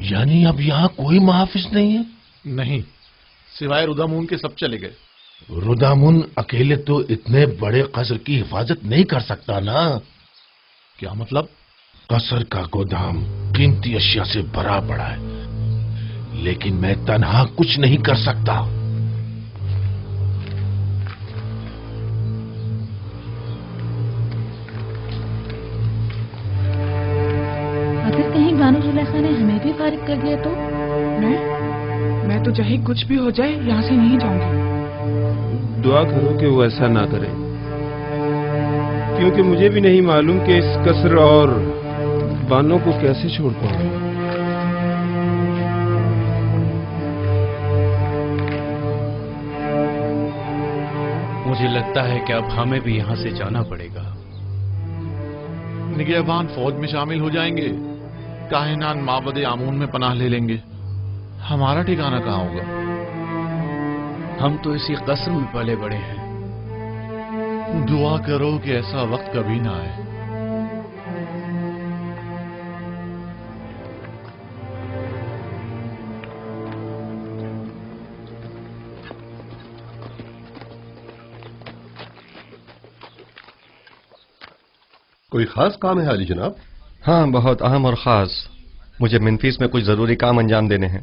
یعنی اب یہاں کوئی محافظ نہیں ہے؟ نہیں، سوائے رودامون کے سب چلے گئے۔ رودامون اکیلے تو اتنے بڑے قصر کی حفاظت نہیں کر سکتا نا۔ کیا مطلب؟ قصر کا گودام قیمتی اشیاء سے بھرا پڑا ہے، لیکن میں تنہا کچھ نہیں کر سکتا۔ اگر کہیں بانو زلیخا نے ہمیں بھی فارغ کر دیا تو؟ میں تو چاہے کچھ بھی ہو جائے یہاں سے نہیں جاؤں گی۔ دعا کرو کہ وہ ایسا نہ کرے، کیونکہ مجھے بھی نہیں معلوم کہ اس قصر اور بانوں کو کیسے چھوڑ پاؤں۔ مجھے لگتا ہے کہ اب ہمیں بھی یہاں سے جانا پڑے گا۔ نگہبان فوج میں شامل ہو جائیں گے، کاہنان معبد آمون میں پناہ لے لیں گے، ہمارا ٹھکانہ کہاں ہوگا؟ ہم تو اسی قصر میں پلے بڑے ہیں۔ دعا کرو کہ ایسا وقت کبھی نہ آئے۔ کوئی خاص کام ہے حاجی جناب؟ ہاں، بہت اہم اور خاص۔ مجھے منفیس میں کچھ ضروری کام انجام دینے ہیں۔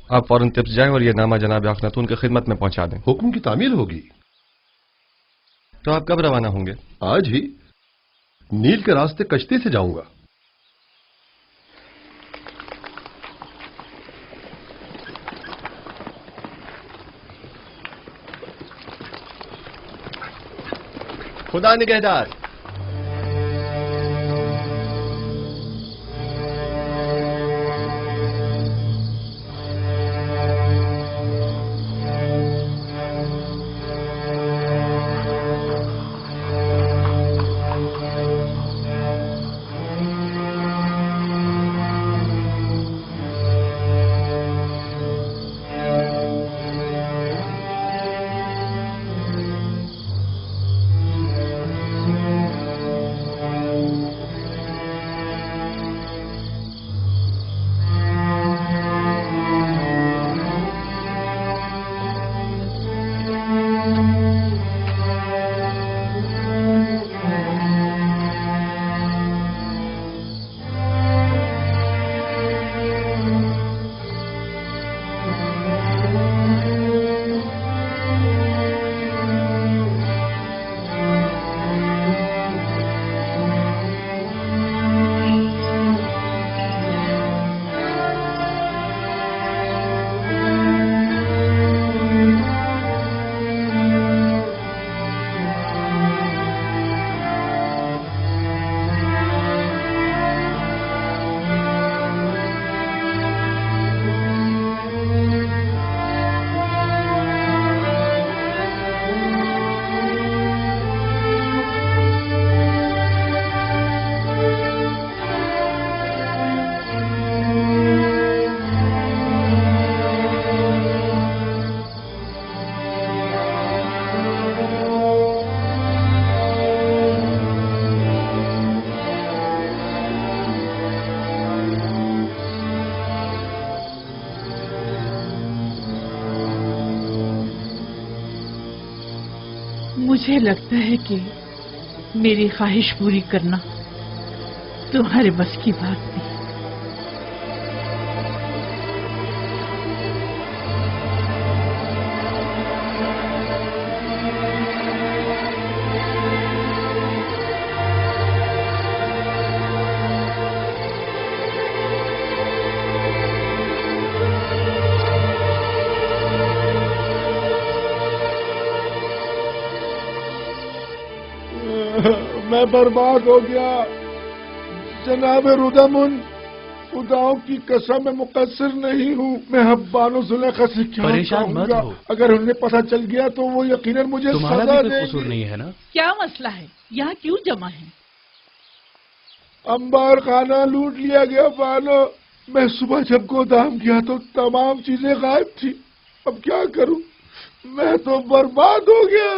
آپ فوراً تپس جائیں اور یہ نامہ جناب اخناتون کی خدمت میں پہنچا دیں۔ حکم کی تعمیل ہوگی۔ تو آپ کب روانہ ہوں گے؟ آج ہی نیل کے راستے کشتی سے جاؤں گا۔ خدا نگہدار۔ مجھے لگتا ہے کہ میری خواہش پوری کرنا تمہارے بس کی بات نہیں۔ میں برباد ہو گیا جناب رودامون، خداؤں کی قسم میں مقصر نہیں ہوں۔ میں اب بانو زلیخا سے کیا پریشان مت ہو۔ اگر انہیں پتہ چل گیا تو وہ یقیناً مجھے تمہارا سزا بھی دیں کوئی قصور گے۔ نہیں ہے نا؟ کیا مسئلہ ہے؟ یہاں کیوں جمع ہے؟ انبار خانہ لوٹ لیا گیا بانو۔ میں صبح جب گودام گیا تو تمام چیزیں غائب تھی۔ اب کیا کروں؟ میں تو برباد ہو گیا۔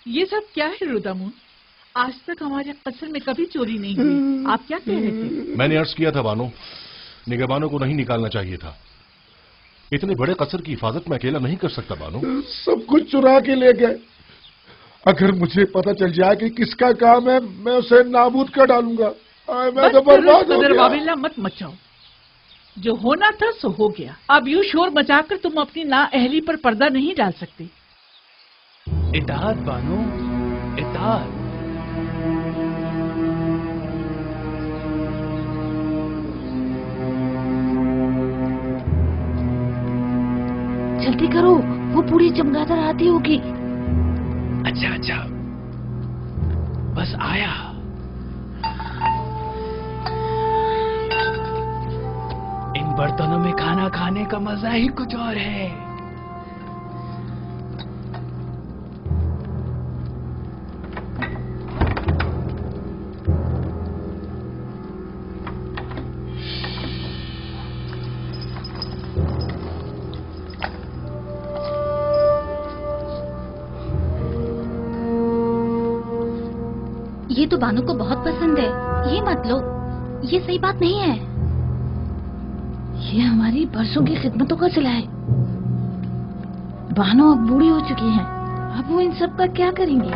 یہ سب کیا ہے رودامون؟ آج تک ہمارے قصر میں کبھی چوری نہیں ہوئی، آپ کیا کہہ رہے تھے؟ میں نے عرض کیا تھا بانو، निगहबानों को नहीं निकालना चाहिए था। इतने बड़े कसर की हिफाजत मैं अकेला नहीं कर सकता बानो। सब कुछ चुरा के ले गए। अगर मुझे पता चल जाए कि किसका काम है, मैं उसे नाबूद कर डालूंगा। मैं तो बर्बाद हो गया। वाविल्ला मत मचाओ, जो होना था सो हो गया। अब यूं शोर मचाकर तुम अपनी नाअहली पर पर्दा नहीं डाल सकती। इताअत बानो, इताअत। जल्दी करो, वो पूरी चमगादड़ आती होगी। अच्छा अच्छा, बस आया। इन बर्तनों में खाना खाने का मजा ही कुछ और है। ये तो बानो को बहुत पसंद है, ये मत लो, ये सही बात नहीं है। ये हमारी बरसों की खिदमतों का सिला है। बानो अब बूढ़ी हो चुकी हैं, अब वो इन सब का क्या करेंगी?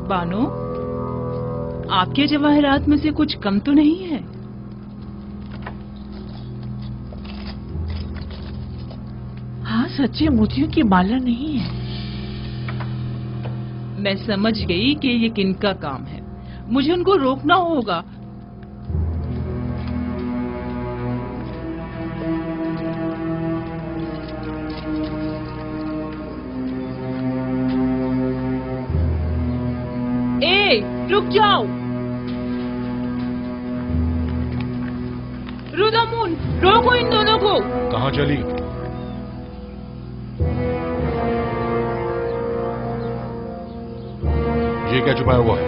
बानो, आपके जवाहरात में से कुछ कम तो नहीं है? हाँ, सच्चे मोतियों की माला नहीं है। मैं समझ गई कि ये किनका काम है। मुझे उनको रोकना होगा। रुक जाओ रुदामुन, रोको इन दोनों को। कहाँ चली? ये क्या छुपाया हुआ है?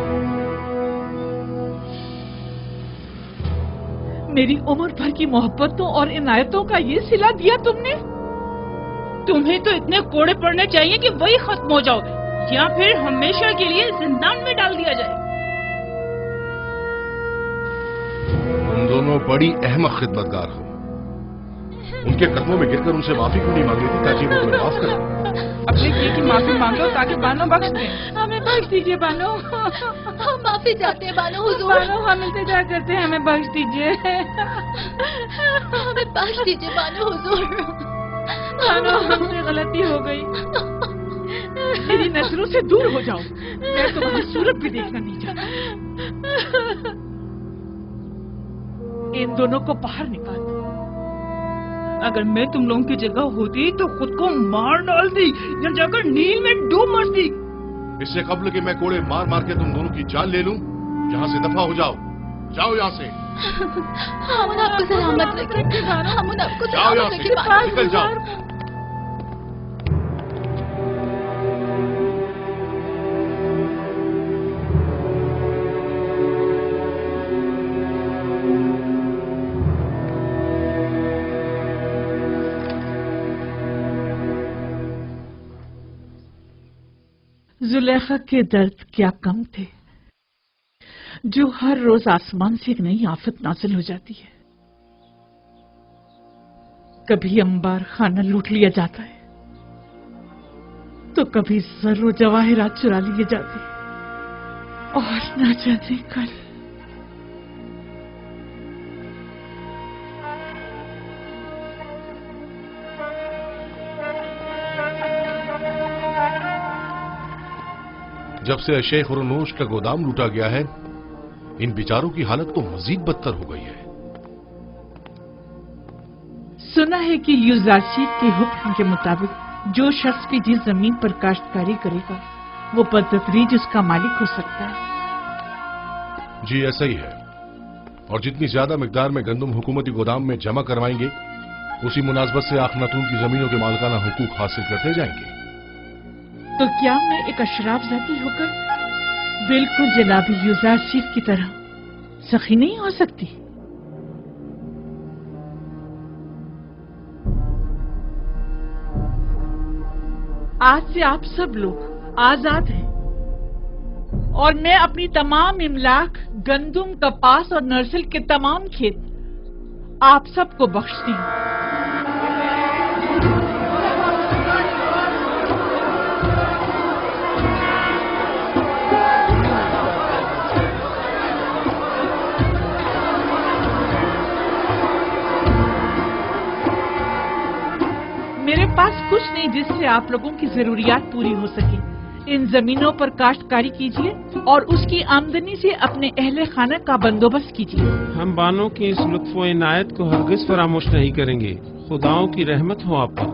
मेरी उम्र भर की मोहब्बतों और इनायतों का ये सिला दिया तुमने। तुम्हें तो इतने कोड़े पड़ने चाहिए कि वही खत्म हो जाओ, या फिर हमेशा के लिए जिंदान में डाल दिया जाए। तुम दोनों बड़ी अहमक खिदमतगार हो। उनके कदमों में गिरकर उनसे माफी क्यों नहीं मांग रही थी ताकि वो तुम्हें माफ करें? अपने किए की माफी मांगो ताकि बानो बख्श दे। हमें बख्श दीजिए बानो। हम माफी चाहते हैं बानो हुजूर। बानो, हम इंतजार करते हैं, हमें बख्श दीजिए। हमें बख्श दीजिए बानो हुजूर। बानो, हमसे गलती हो गई। मेरी नजरों से दूर हो जाओ, मैं तुम्हारी सूरत भी देखना नहीं चाहता। इन दोनों को बाहर निकाल दो। अगर मैं तुम लोगों की जगह होती तो खुद को मार डालती या जाकर नील में डूब मरती। इससे कबल कि मैं कोड़े मार मार के तुम दोनों की जान ले लूं, यहाँ से दफा हो जाओ। जाओ यहाँ से। हम आपको सलामत रखें। हम आपको सलामत रखें। निकल जाओ। जुलेखा के दर्द क्या कम थे, जो हर रोज आसमान से एक नई आफत नाजिल हो जाती है। कभी अंबार खाना लूट लिया जाता है, तो कभी ज़र्रो जवाहिरात चुरा लिए जाते हैं, और ना जाने कल। जब से शेख रुनूश का गोदाम लूटा गया है, इन बेचारों की हालत तो मजीद बदतर हो गई है। सुना है कि यूजारशीद के हुक्म के मुताबिक जो शख्स भी जिस जमीन पर काश्तकारी करेगा वो बदतदरीज उसका मालिक हो सकता है। जी ऐसा ही है। और जितनी ज्यादा मिकदार में गंदम हुकूमती गोदाम में जमा करवाएंगे उसी मुनासबत से आखनातून की जमीनों के मालिकाना हुकूक हासिल करते जाएंगे। तो क्या मैं एक अशराफ जाती होकर बिल्कुल जनाबी यूजारशिफ की तरह सखी नहीं हो सकती? आज से आप सब लोग आजाद हैं और मैं अपनी तमाम इमलाक, गंदुम, कपास और नरसिल के तमाम खेत आप सबको बख्शती हूँ। मेरे पास कुछ नहीं जिससे आप लोगों की जरूरियात पूरी हो सके। इन जमीनों पर काश्तकारी कीजिए और उसकी आमदनी से अपने अहले खाना का बंदोबस्त कीजिए। हम बानों की इस लुत्फ व इनायत को हरगिज फरामोश नहीं करेंगे। खुदाओं की रहमत हो आप पर।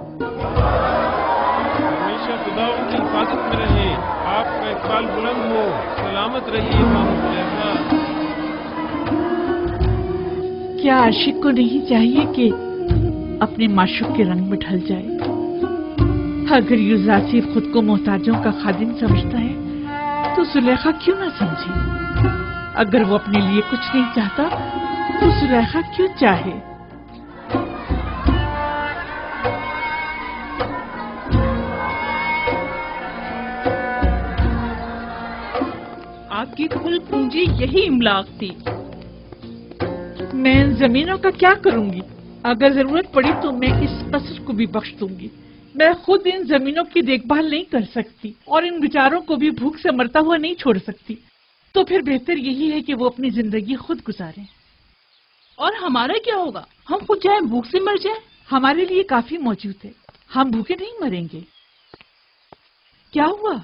हमेशा खुदाओं की हिफाजत में रहें। आपका इकबाल बुलंद हो। सलामत रहिए बानो ज़ैफ़ा। क्या आशिक को नहीं चाहिए कि अपने माशूक के रंग में ढल जाए? अगर यूजारशिफ खुद को मोहताजों का खादिम समझता है तो सुलेखा क्यों ना समझे? अगर वो अपने लिए कुछ नहीं चाहता तो सुलेखा क्यों चाहे? आपकी कुल पूंजी यही इमलाक थी। मैं इन जमीनों का क्या करूंगी? अगर जरूरत पड़ी तो मैं इस कसर को भी बख्श दूंगी। मैं खुद इन जमीनों की देखभाल नहीं कर सकती और इन बेचारों को भी भूख से मरता हुआ नहीं छोड़ सकती। तो फिर बेहतर यही है कि वो अपनी जिंदगी खुद गुजारें। और हमारा क्या होगा? हम खुद चाहे भूख से मर जाए। हमारे लिए काफी मौजूद है। हम भूखे नहीं मरेंगे। क्या हुआ?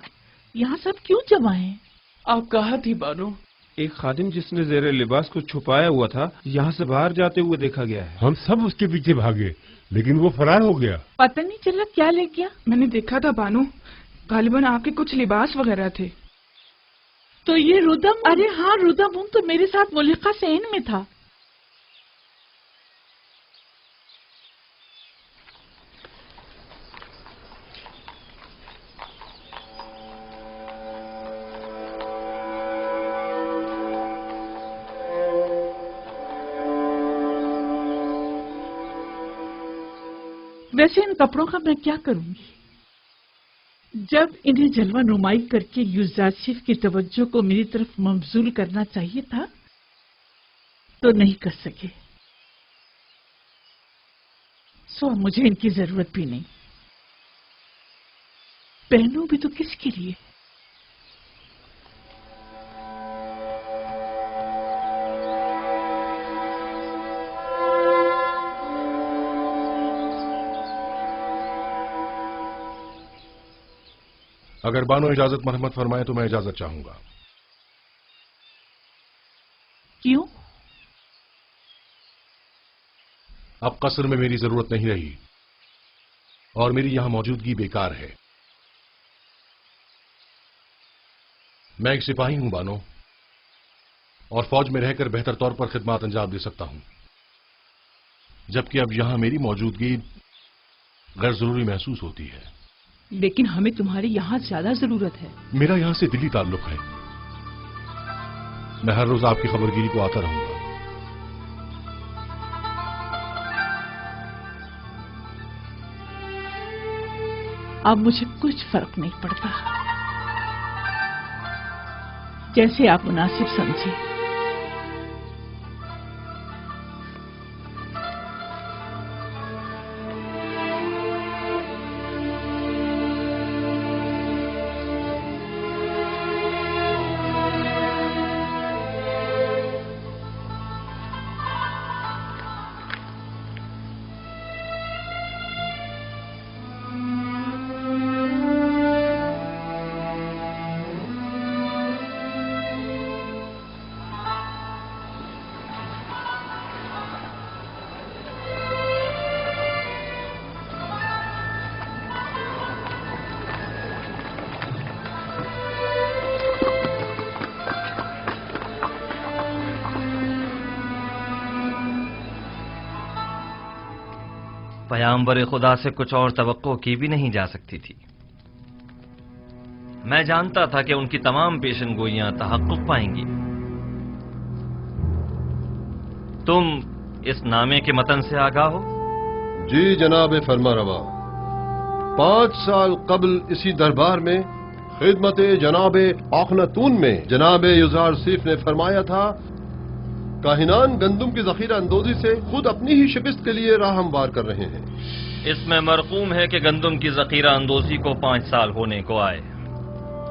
यहाँ सब क्यों जमा हैं? आप कहा थी बानो? एक खादिम जिसने ज़ेरे लिबास को छुपाया हुआ था यहाँ से बाहर जाते हुए देखा गया है। हम सब उसके पीछे भागे लेकिन वो फरार हो गया। पता नहीं चला क्या ले गया। मैंने देखा था बानो, गालिबन आपके कुछ लिबास वगैरह थे। तो ये रुदम? अरे हाँ, रुदम तो मेरे साथ मुलिका सेन में था। वैसे इन कपड़ों का मैं क्या करूंगी? जब इन्हें जलवा नुमाई करके यूजारशिफ की तवज्जो को मेरी तरफ मबजूल करना चाहिए था तो नहीं कर सके। सो मुझे इनकी जरूरत भी नहीं। पहनूं भी तो किसके लिए? अगर बानो इजाजत मरहमत फरमाए तो मैं इजाजत चाहूंगा। क्यों? अब कसर में मेरी जरूरत नहीं रही और मेरी यहां मौजूदगी बेकार है। मैं एक सिपाही हूं बानो और फौज में रहकर बेहतर तौर पर खिदमत अंजाम दे सकता हूं, जबकि अब यहां मेरी मौजूदगी गैर जरूरी महसूस होती है। लेकिन हमें तुम्हारी यहाँ ज्यादा जरूरत है। मेरा यहाँ से दिली ताल्लुक है। मैं हर रोज आपकी खबरगिरी को आता रहूंगा। अब मुझे कुछ फर्क नहीं पड़ता। जैसे आप मुनासिब समझे। پیامبر خدا سے کچھ اور توقع کی بھی نہیں جا سکتی تھی۔ میں جانتا تھا کہ ان کی تمام پیشن گوئیاں تحقق پائیں گی۔ تم اس نامے کے متن سے آگاہ ہو؟ جی جناب فرما روا، 5 سال قبل اسی دربار میں خدمت جناب آخناتون میں جناب یزار سیف نے فرمایا تھا، کاہنان گندم کی ذخیرہ اندوزی سے خود اپنی ہی شکست کے لیے راہ ہموار کر رہے ہیں۔ اس میں مرقوم ہے کہ گندم کی ذخیرہ اندوزی کو 5 سال ہونے کو آئے،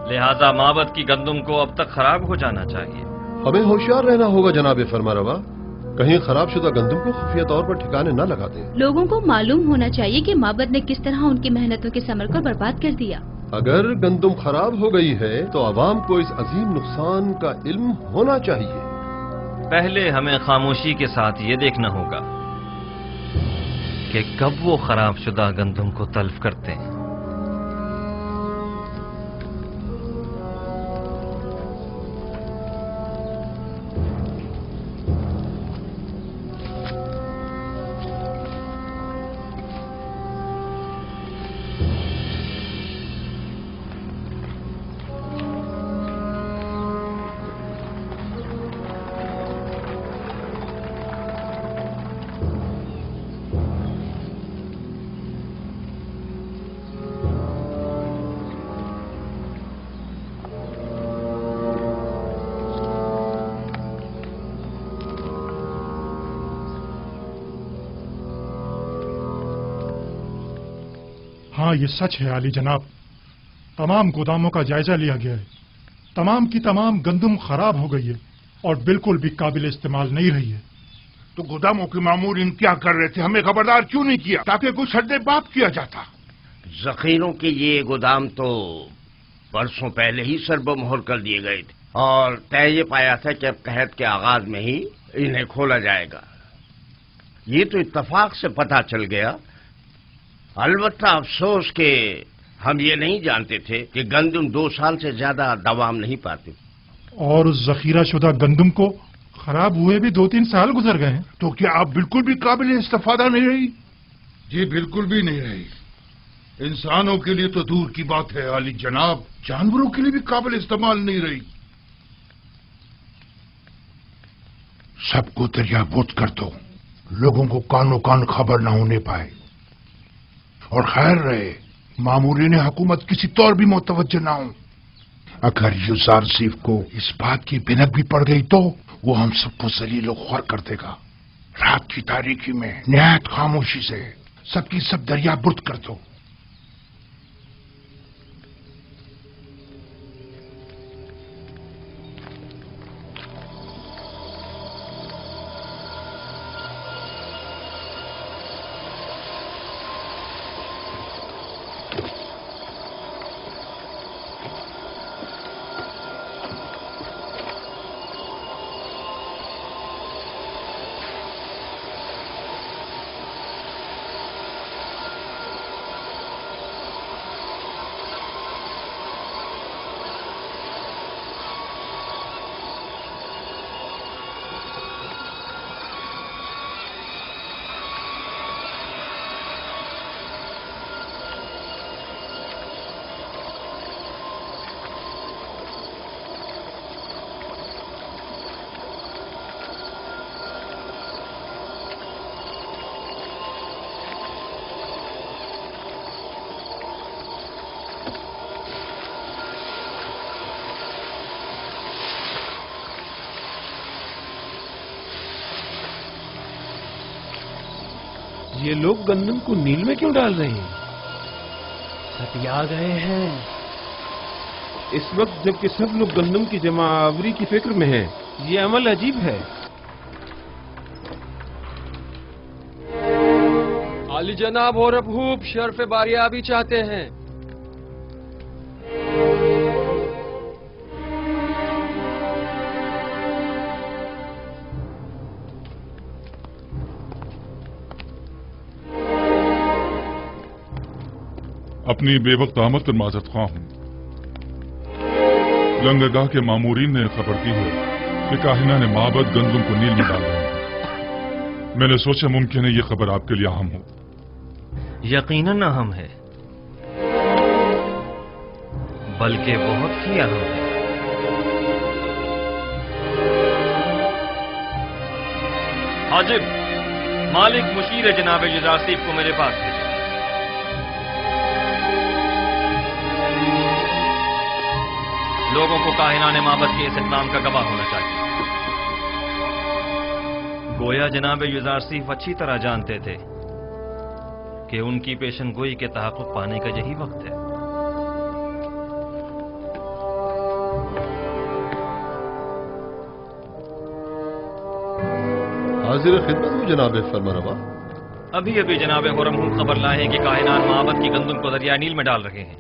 لہذا معبد کی گندم کو اب تک خراب ہو جانا چاہیے۔ ہمیں ہوشیار رہنا ہوگا جناب فرما روا، کہیں خراب شدہ گندم کو خفیہ طور پر ٹھکانے نہ لگا دیں۔ لوگوں کو معلوم ہونا چاہیے کہ معبد نے کس طرح ان کی محنتوں کے ثمر کو برباد کر دیا۔ اگر گندم خراب ہو گئی ہے تو عوام کو اس عظیم نقصان کا علم ہونا چاہیے۔ پہلے ہمیں خاموشی کے ساتھ یہ دیکھنا ہوگا کہ کب وہ خراب شدہ گندم کو تلف کرتے ہیں۔ ہاں یہ سچ ہے عالی جناب، تمام گوداموں کا جائزہ لیا گیا ہے، تمام کی تمام گندم خراب ہو گئی ہے اور بالکل بھی قابل استعمال نہیں رہی ہے۔ تو گوداموں کے مامورین کیا کر رہے تھے؟ ہمیں خبردار کیوں نہیں کیا تاکہ کچھ حد باب کیا جاتا؟ ذخیروں کے یہ گودام تو برسوں پہلے ہی سرب مہر کر دیے گئے تھے اور طے یہ پایا تھا کہ اب قحط کے آغاز میں ہی انہیں کھولا جائے گا۔ یہ تو اتفاق سے پتہ چل گیا، البتہ افسوس کہ ہم یہ نہیں جانتے تھے کہ گندم 2 سال سے زیادہ دوام نہیں پاتے۔ اور اس ذخیرہ شدہ گندم کو خراب ہوئے بھی 2-3 سال گزر گئے ہیں۔ تو کیا آپ بالکل بھی قابل استفادہ نہیں رہی؟ جی بالکل بھی نہیں رہی۔ انسانوں کے لیے تو دور کی بات ہے عالی جناب، جانوروں کے لیے بھی قابل استعمال نہیں رہی۔ سب کو دریا بوت کر دو، لوگوں کو کانوں کان خبر نہ ہونے پائے، اور خیر رہے مامورین حکومت کسی طور بھی متوجہ نہ ہوں۔ اگر یزار سیف کو اس بات کی بھنک بھی پڑ گئی تو وہ ہم سب کو ذلیل و خوار کر دے گا۔ رات کی تاریکی میں نہایت خاموشی سے سب کی سب دریا برد کر دو۔ یہ لوگ گندم کو نیل میں کیوں ڈال رہے ہیں؟ ہتھیا گئے ہیں۔ اس وقت جبکہ سب لوگ گندم کی جمع آوری کی فکر میں ہیں، یہ عمل عجیب ہے۔ عالی جناب اور ابھوب شرف باریابی چاہتے ہیں۔ اپنی بے وقت آمد پر معذرت خواہ ہوں۔ لنگرگاہ کے مامورین نے خبر دی ہے کہ کاہنہ نے معبد گندم کو نیل میں ڈال دیا ہے۔ میں نے سوچا ممکن ہے یہ خبر آپ کے لیے اہم ہو۔ यकीनन अहम है, बल्कि बहुत ही अहम है। हाजिब, मालिक मुशीर जनाब युजारसीफ को मेरे पास भेजो। लोगों को काहिनाने माबद के इस इक़दाम का गवाह होना चाहिए। गोया जनाब युजारसीफ अच्छी तरह जानते थे कि उनकी पेशनगोई के तहक़्क़ुक़ पाने का यही वक्त है। हाजिर खिदमत हूँ जनाब फरमारवा। अभी अभी जनाब हुरम खबर लाए हैं कि काहिनान माबद की गंदुम को दरिया नील में डाल रहे हैं।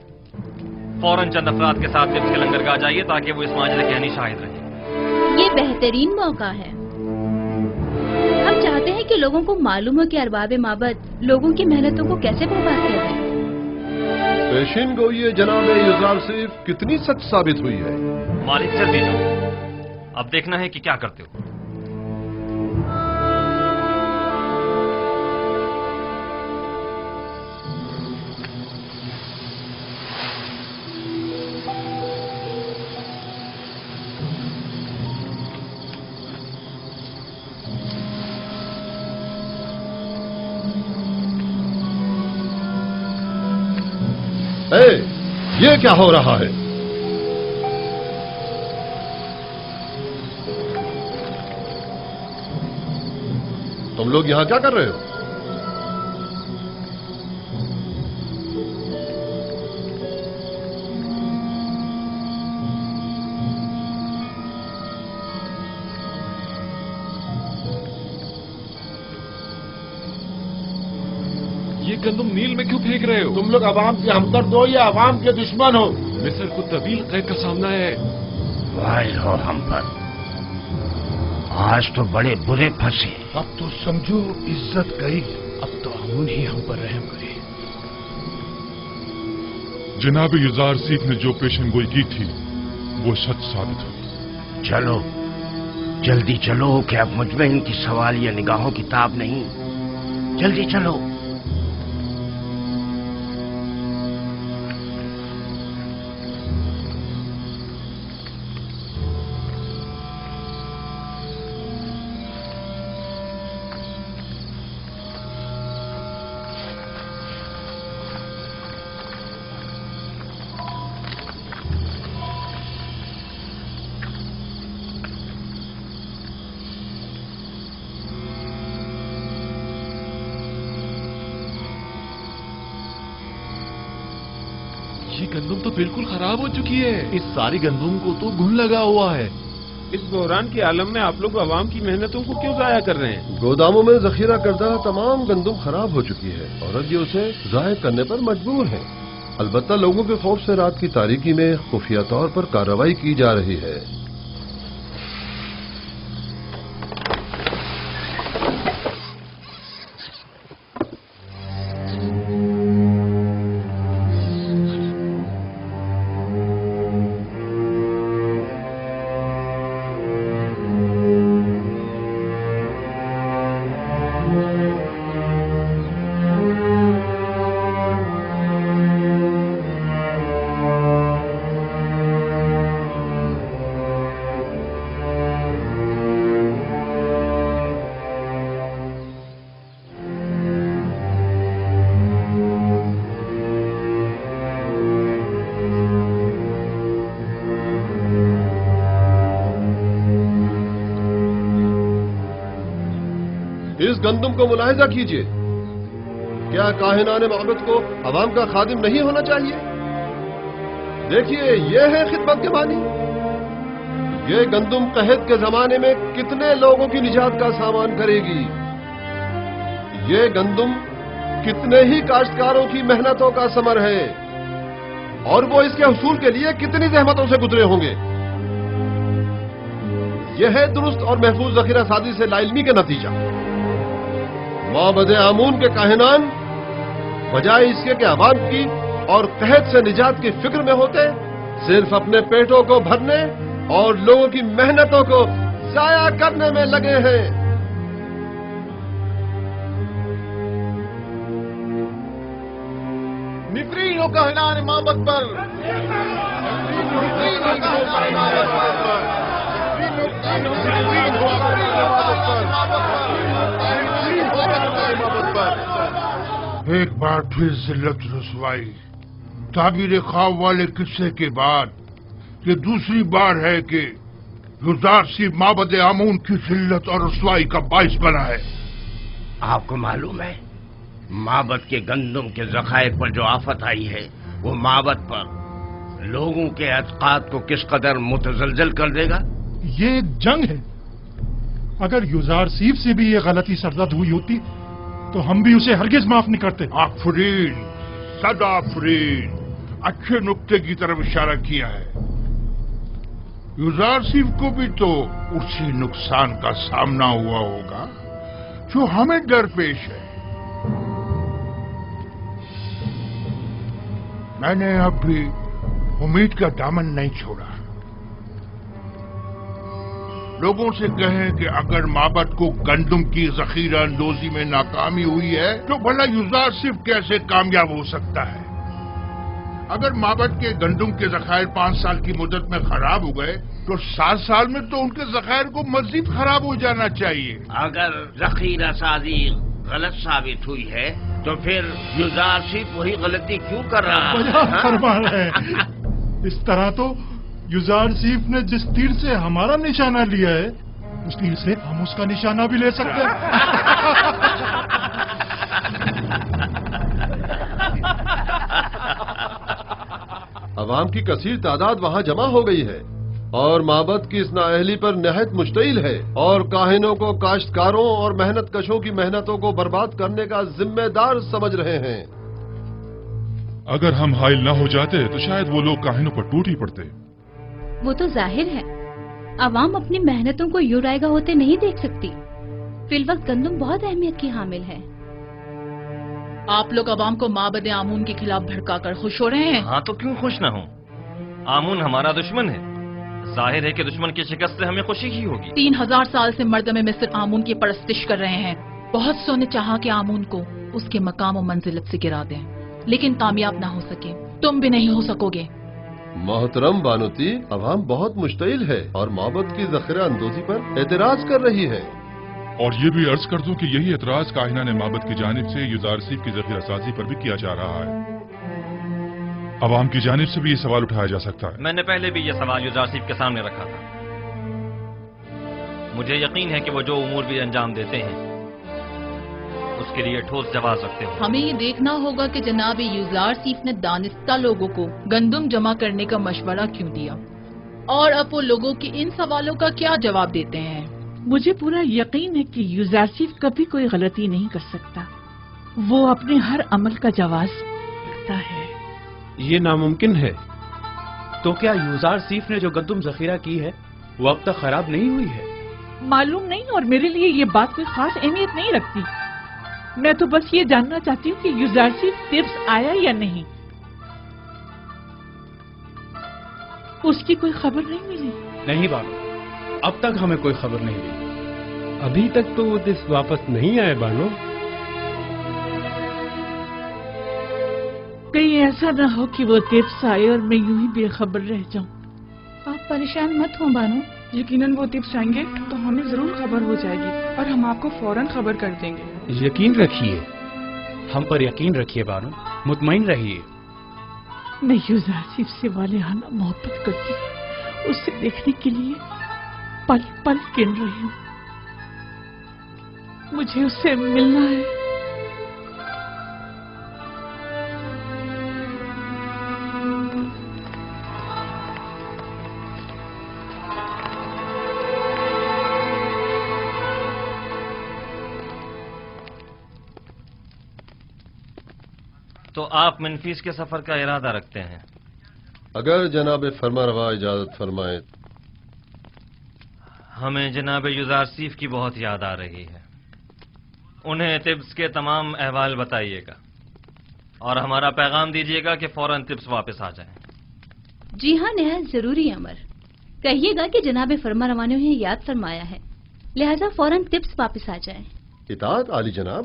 फौरन चंद अफराद के साथ तिब्स के लंगरगाह जाइए ताकि वो इस माजरे के हनी शाहिद रहें। ये बेहतरीन मौका है। हम चाहते हैं कि लोगों को मालूम हो कि अरबाब माबद लोगों की मेहनतों को कैसे बर्बाद कर रहे हैं। पेशिन गोई जनाब युजारसीफ कितनी सच साबित हुई है। मालिक जल्दी जाओ, अब देखना है कि क्या करते हो। ये क्या हो रहा है? तुम लोग यहां क्या कर रहे हो? ये गंदम नील में क्यों फेंक रहे हो? तुम लोग अवाम के हमदर्द हो या अवाम के दुश्मन हो? मिस्र को तवील कैद का सामना है। वाह हो हम पर, आज तो बड़े बुरे फंसे। अब तो समझो इज्जत गई। अब तो अमून ही हम पर रहम करे। जनाब युजारसीफ ने जो पेशनगोई की थी वो सच साबित हुई। चलो जल्दी चलो कि अब मुझ में इनकी सवाल या निगाहों की ताब नहीं। जल्दी चलो। ये गंदम तो बिल्कुल खराब हो चुकी है। इस सारी गंदम को तो घुन लगा हुआ है। इस बहरान के आलम में आप लोग अवाम की मेहनतों को क्यों जाया कर रहे हैं? गोदामों में जखीरा करदा तमाम गंदम खराब हो चुकी है और अब ये उसे जाया करने पर मजबूर है। अलबत्ता लोगों के खौफ से रात की तारीकी में खुफिया तौर पर कार्रवाई की जा रही है। इस गंदम को मुलाहिजा कीजिए। क्या काहिनाने माबद को अवाम का खादिम नहीं होना चाहिए? देखिए, ये है खिदमत के मानी। ये गंदम कहत के जमाने में कितने लोगों की निजात का सामान करेगी। ये गंदम कितने ही काश्तकारों की मेहनतों का समर है और वो इसके हुसूल के लिए कितनी जहमतों से गुजरे होंगे। यह है दुरुस्त और महफूज जखीरा साजी से लाइल्मी के नतीजा। माबद आमून के काहिनान बजाय इसके कि अवाम की और कहत से निजात की फिक्र में होते, सिर्फ अपने पेटों को भरने और लोगों की मेहनतों को जाया करने में लगे हैं। ترین و کاہنان مابد پر ایک بار پھر ذلت رسوائی، تعبیر خواب والے قصے کے بعد یہ دوسری بار ہے کہ یوزارسیف معبد آمون کی ذلت اور رسوائی کا باعث بنا ہے۔ آپ کو معلوم ہے معبد کے گندم کے ذخائر پر جو آفت آئی ہے وہ معبد پر لوگوں کے اعتقاد کو کس قدر متزلزل کر دے گا؟ یہ ایک جنگ ہے، اگر یوزارسیف سے بھی یہ غلطی سرزد ہوئی ہوتی تو ہم بھی اسے ہرگز معاف نہیں کرتے۔ آفرین، صد آفرین، اچھے نقطے کی طرف اشارہ کیا ہے۔ یوزارسیف کو بھی تو اسی نقصان کا سامنا ہوا ہوگا جو ہمیں درپیش ہے۔ میں نے اب بھی امید کا دامن نہیں چھوڑا۔ لوگوں سے کہیں کہ اگر معبد کو گندم کی ذخیرہ اندوزی میں ناکامی ہوئی ہے تو بھلا یوزارسیف کیسے کامیاب ہو سکتا ہے؟ اگر معبد کے گندم کے ذخائر 5 سال کی مدت میں خراب ہو گئے تو 7 سال میں تو ان کے ذخائر کو مزید خراب ہو جانا چاہیے۔ اگر ذخیرہ سازی غلط ثابت ہوئی ہے تو پھر یوزارسیف وہی غلطی کیوں کر رہا ہے؟ فرما رہے ہیں، اس طرح تو یوزارسیف نے جس تیر سے ہمارا نشانہ لیا ہے اس تیر سے ہم اس کا نشانہ بھی لے سکتے ہیں۔ عوام کی کثیر تعداد وہاں جمع ہو گئی ہے اور معبد کی اس نااہلی پر نہایت مشتعل ہے اور کاہنوں کو کاشتکاروں اور محنت کشوں کی محنتوں کو برباد کرنے کا ذمہ دار سمجھ رہے ہیں۔ اگر ہم حائل نہ ہو جاتے تو شاید وہ لوگ کاہنوں پر ٹوٹ ہی پڑتے۔ وہ تو ظاہر ہے، عوام اپنی محنتوں کو یوں رائگاں ہوتے نہیں دیکھ سکتی۔ فی الوقت گندم بہت اہمیت کی حامل ہے۔ آپ لوگ عوام کو معبد آمون کے خلاف بھڑکا کر خوش ہو رہے ہیں؟ ہاں تو کیوں خوش نہ ہوں؟ آمون ہمارا دشمن ہے، ظاہر ہے کہ دشمن کی شکست سے ہمیں خوشی ہی ہوگی۔ 3000 سال سے مردم مصر آمون کی پرستش کر رہے ہیں۔ بہت سو نے چاہا کہ آمون کو اس کے مقام و منزلت سے گرا دیں، لیکن کامیاب نہ ہو سکے۔ تم بھی نہیں ہو سکو گے۔ محترم بانوتی، عوام بہت مشتعل ہے اور معبد کی ذخیرہ اندوزی پر اعتراض کر رہی ہے۔ اور یہ بھی عرض کر دوں کہ یہی اعتراض کاہنان معبد کی جانب سے یوزارسیف کی ذخیرہ سازی پر بھی کیا جا رہا ہے۔ عوام کی جانب سے بھی یہ سوال اٹھایا جا سکتا ہے۔ میں نے پہلے بھی یہ سوال یوزارسیف کے سامنے رکھا تھا۔ مجھے یقین ہے کہ وہ جو امور بھی انجام دیتے ہیں اس کے لیے ٹھوس جواز رکھتے ہو۔ ہمیں یہ دیکھنا ہوگا کہ جناب یوزارسیف نے دانستہ لوگوں کو گندم جمع کرنے کا مشورہ کیوں دیا، اور اب وہ لوگوں کے ان سوالوں کا کیا جواب دیتے ہیں۔ مجھے پورا یقین ہے کہ یوزارسیف کبھی کوئی غلطی نہیں کر سکتا، وہ اپنے ہر عمل کا جواز رکھتا ہے۔ یہ ناممکن ہے۔ تو کیا یوزارسیف نے جو گندم ذخیرہ کی ہے وہ اب تک خراب نہیں ہوئی ہے؟ معلوم نہیں، اور میرے لیے یہ بات کوئی خاص اہمیت نہیں رکھتی۔ میں تو بس یہ جاننا چاہتی ہوں کہ یوزارسیف تبس آیا یا نہیں۔ اس کی کوئی خبر نہیں ملی؟ نہیں بانو، اب تک ہمیں کوئی خبر نہیں ملی۔ ابھی تک تو وہ دس واپس نہیں آئے بانو۔ کہیں ایسا نہ ہو کہ وہ تبس آئے اور میں یوں ہی بے خبر رہ جاؤں۔ آپ پریشان مت ہوں بانو، یقیناً وہ تبس آئیں گے تو ہمیں ضرور خبر ہو جائے گی اور ہم آپ کو فوراً خبر کر دیں گے۔ یقین رکھیے، ہم پر یقین رکھیے بانو، مطمئن رہیے۔ میں یوزارسیف سے والہانہ محبت کرتی ہوں، اسے دیکھنے کے لیے پل پل گن رہی ہوں۔ مجھے اس سے ملنا ہے۔ تو آپ منفیس کے سفر کا ارادہ رکھتے ہیں؟ اگر جناب فرما روا اجازت فرمائیں۔ ہمیں جناب یوزارسیف کی بہت یاد آ رہی ہے، انہیں تبس کے تمام احوال بتائیے گا اور ہمارا پیغام دیجیے گا کہ فوراً تبس واپس آ جائیں۔ جی ہاں، نہایت ضروری امر۔ کہیے گا کہ جناب فرما روا نے انہیں یاد فرمایا ہے، لہذا فوراً تبس واپس آ جائیں۔ اطاعت عالی جناب۔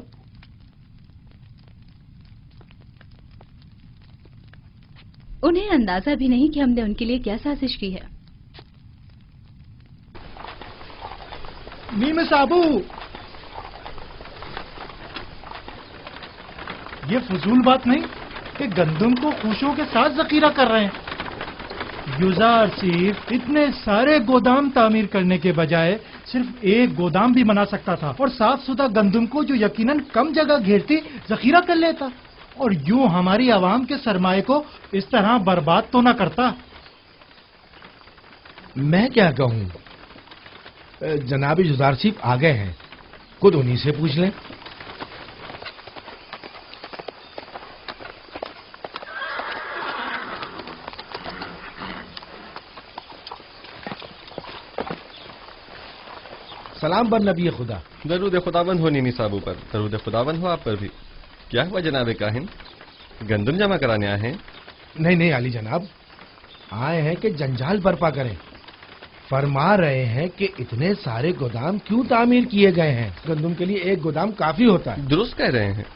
उन्हें अंदाजा भी नहीं कि हमने उनके लिए क्या साजिश की है। नीम साबू, ये फजूल बात नहीं कि गंदम को खुशियों के साथ जखीरा कर रहे हैं। युजार सिर्फ इतने सारे गोदाम तामीर करने के बजाय सिर्फ एक गोदाम भी बना सकता था और साफ सुथरा गंदम को जो यकीनन कम जगह घेरती जखीरा कर लेता और यूं हमारी आवाम के सरमाए को इस तरह बर्बाद तो ना करता। मैं क्या कहूं, जनाब युजार सिर्फ आ गए हैं, खुद उन्हीं से पूछ लें। सलाम बर नबी खुदा। दरूद खुदाबंद हो नीमी साहबू पर, दरूद खुदाबंद हो आप पर भी। क्या हुआ जनाब काहिन, गंदम जमा कराने आए हैं? नहीं नहीं आली जनाब, आए हैं कि जंजाल बर्पा करें। फरमा रहे हैं कि इतने सारे गोदाम क्यों तामीर किए गए हैं, गंदम के लिए एक गोदाम काफी होता है। दुरुस्त कह रहे हैं,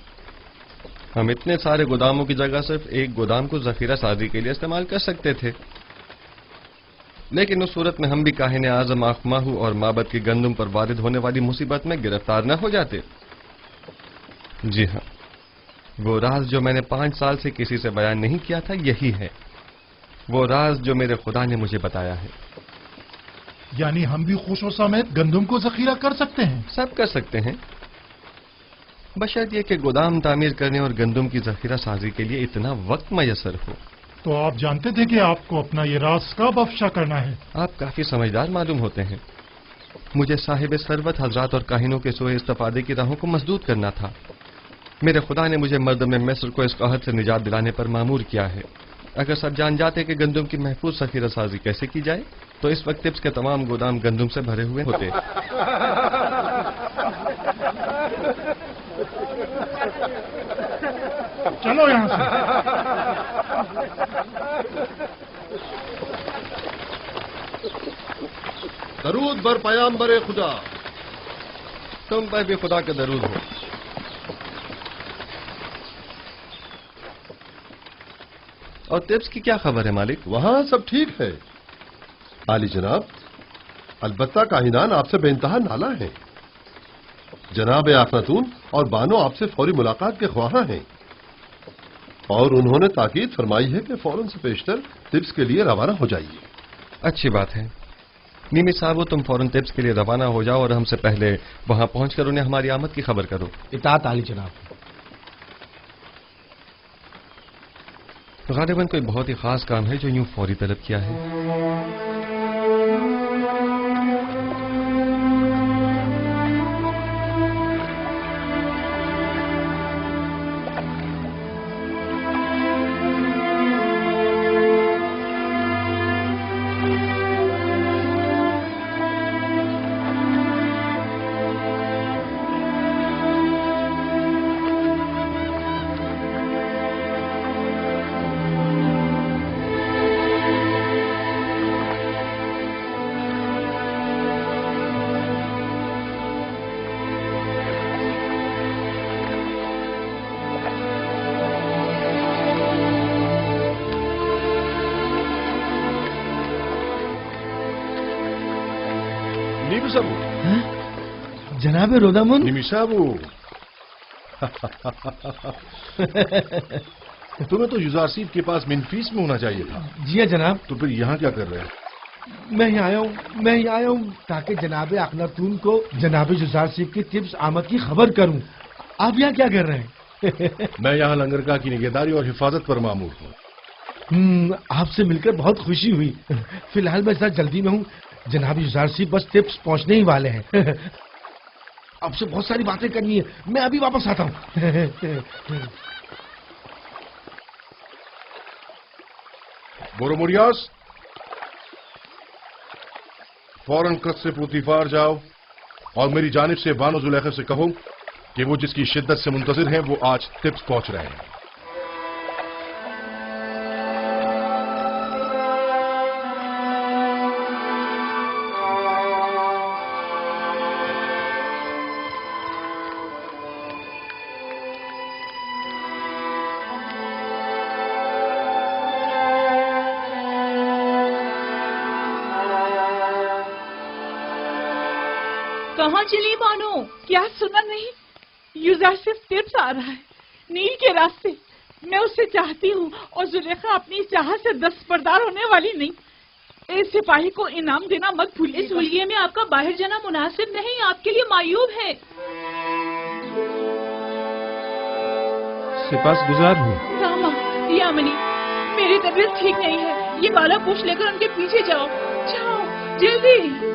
हम इतने सारे गोदामों की जगह सिर्फ एक गोदाम को जखीरा साजी के लिए इस्तेमाल कर सकते थे, लेकिन उस सूरत में हम भी काहिन आजम आखमाहू और माबद की गंदम पर वारिद होने वाली मुसीबत में गिरफ्तार न हो जाते। जी हाँ, वो राज जो मैंने 5 साल से किसी से बयान नहीं किया था, यही है वो राज जो मेरे खुदा ने मुझे बताया है। यानी हम भी खुशो समेत गंदम को जखीरा कर सकते हैं? सब कर सकते हैं, बशर्त ये कि गोदाम तामीर करने और गंदम की जखीरा साजी के लिए इतना वक्त मैसर हो। तो आप जानते थे कि आपको अपना ये राज कब अफशा करना है? आप काफी समझदार मालूम होते हैं। मुझे साहिब सरवत हजरात और काहिनों के सोए इस्तेफादे की राहों को मजदूद करना था। मेरे खुदा ने मुझे मर्दम मिस्र को इस कहत से निजात दिलाने पर मामूर किया है। अगर सब जान जाते कि गंदम की महफूज जखीरा साजी कैसे की जाए तो इस वक्त टिप्स के तमाम गोदाम गंदम से भरे हुए होते। चलो यहां से। दरूद बर पयाम्बर खुदा। तुम पर भी खुदा का दरूद हो। और टिप्स की क्या खबर है मालिक? वहां सब ठीक है आली जनाब, अलबत्ता काहिनान आपसे बेइंतहा नाला है। जनाब आखनातून और बानो आपसे फौरी मुलाकात के ख्वाहां हैं और उन्होंने ताकीद फरमाई है कि फौरन से पेशतर टिप्स के लिए रवाना हो जाइए। अच्छी बात है नीमी साहब, तुम फौरन टिप्स के लिए रवाना हो जाओ और हमसे पहले वहां पहुंचकर उन्हें हमारी आमद की खबर करो। इताअत आली जनाब। गालिबन कोई बहुत ही खास काम है जो यूं फौरी तलब किया है। जनाब रोदामुन। निमिसाबू तुम्हें तो युजारसीब के पास मिनफीस में होना चाहिए था। जी हाँ जनाब। तो फिर यहाँ क्या कर रहे हैं? मैं ही आया हूँ ताकि जनाब अखनातून को जनाब युजारसीब की टिप्स आमद की खबर करूँ। आप यहाँ क्या कर रहे हैं? मैं यहाँ लंगरगाह की निगहदारी और हिफाजत पर मामूर हूँ। आपसे मिलकर बहुत खुशी हुई। फिलहाल मैं जरा जल्दी में हूँ, जनाब युजारसीब बस टिप्स पहुँचने ही वाले हैं। आपसे बहुत सारी बातें करनी है, मैं अभी वापस आता हूँ। बोरोमोरियास, फौरन कस्र पुतिफार जाओ और मेरी जानिब से बानो जुलैखा से कहो कि वो जिसकी शिद्दत से मुंतजिर हैं वो आज टिप्स पहुंच रहे हैं। कहाँ चली बानो? क्या सुना नहीं? यूजारशिप टिप्स आ रहा है नील के रास्ते। मैं उससे चाहती हूँ और जुलेखा अपनी चाह से दस्तबरदार होने वाली नहीं। इस सिपाही को इनाम देना मत भूलिए। इस हुलिये में आपका बाहर जाना मुनासिब नहीं, आपके लिए मायूब है। सिपासगुजार हूँ। रामा, यामिनी, मेरी तबीयत ठीक नहीं है। ये बाला पूछ लेकर उनके पीछे जाओ, जाओ जल्दी।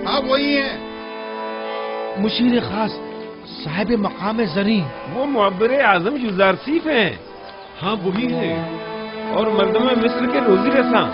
हाँ वही है मुशीर खास साहिब मकाम जरी। वो मुअब्बर आजम युजारसीफ हैं। हाँ वही है। और मर्दम मिस्र के रोजी रसा।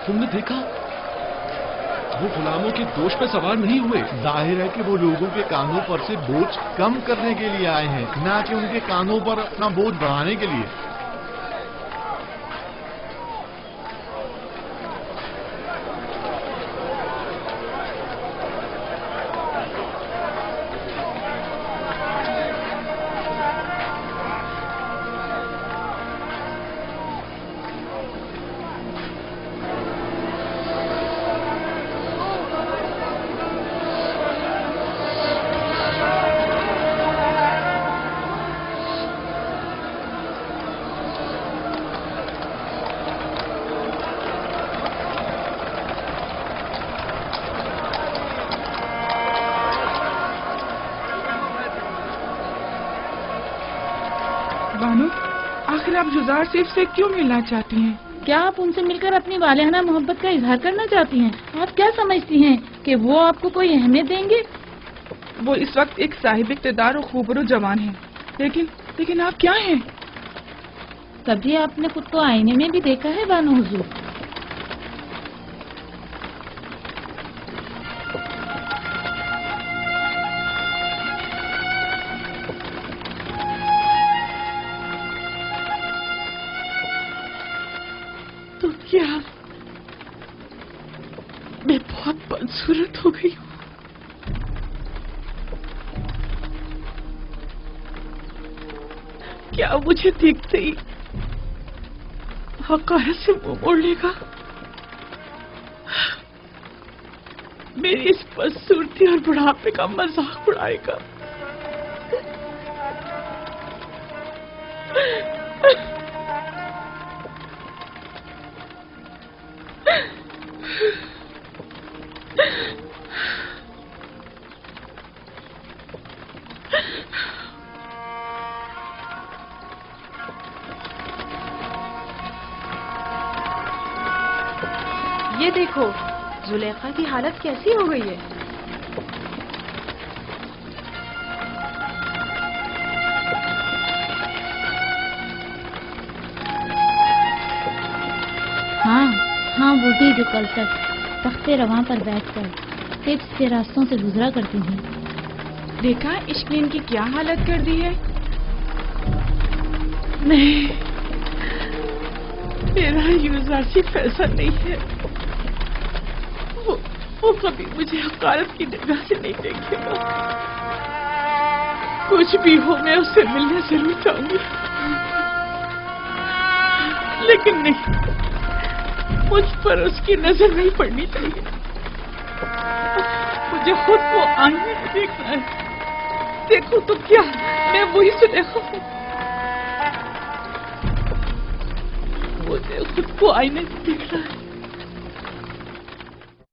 तुमने देखा वो गुलामों के दोष पे सवार नहीं हुए। जाहिर है कि वो लोगों के कानों पर से बोझ कम करने के लिए आए हैं, ना कि उनके कानों पर अपना बोझ बढ़ाने के लिए। बानो, आखिर आप जुजार सीफ से क्यों मिलना चाहती हैं? क्या आप उनसे मिलकर अपनी वालिहाना मोहब्बत का इजहार करना चाहती हैं? आप क्या समझती हैं कि वो आपको कोई अहमियत देंगे? वो इस वक्त एक साहिब इक़्तिदार और खूबरू जवान है, लेकिन आप क्या हैं? कभी आपने खुद को आईने में भी देखा है बानो हुजूर? तो क्या मैं बहुत बदसूरत हो गई हूँ? क्या मुझे देखते ही हक़ाइक़ से मुंह मोड़ लेगा? मेरी इस बदसूरती और बुढ़ापे का मजाक उड़ाएगा? ये देखो, जुलेखा की हालत कैसी हो गई है। وہی جو کل تک تخت رواں پر بیٹھ کر ٹپس کے راستوں سے گزرا کرتی تھی۔ دیکھا عشق نے ان کی کیا حالت کر دی ہے۔ نہیں، میرا یوزار صرف ایسا نہیں ہے، وہ کبھی مجھے حقارت کی نگاہ سے نہیں دیکھے گا۔ کچھ بھی ہو میں اس سے ملنے ضرور چاہوں گی، لیکن نہیں، مجھ پر اس کی نظر نہیں پڑنی چاہیے۔ مجھے خود کو آئینے میں دیکھنا ہے۔ دیکھو تو کیا میں وہی زلیخا ہوں؟ مجھے خود کو آئینے میں دیکھنا ہے۔